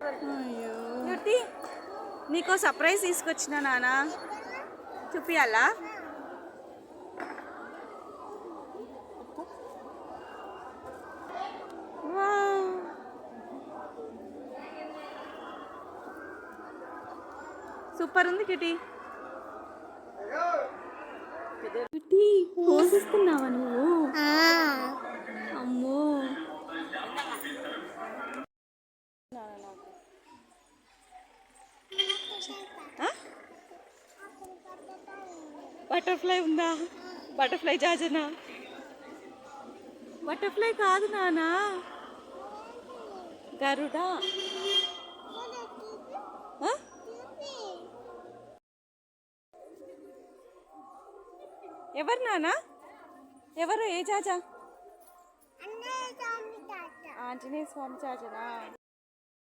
UT నీకో surprise తీసుకొచ్చిన నాన్న చూపియాలా సూపర్ ఉంది కిటి కిటి పోసిస్తున్నావా నువ్వు అమ్మో బటర్ఫ్లై ఉందా బటర్ఫ్లై జాజనా బటర్ఫ్లై కాదు నానా గరుడా ఎవరు నానా ఎవరు ఏ జాజా ఆంజనేయ స్వామి జాజనా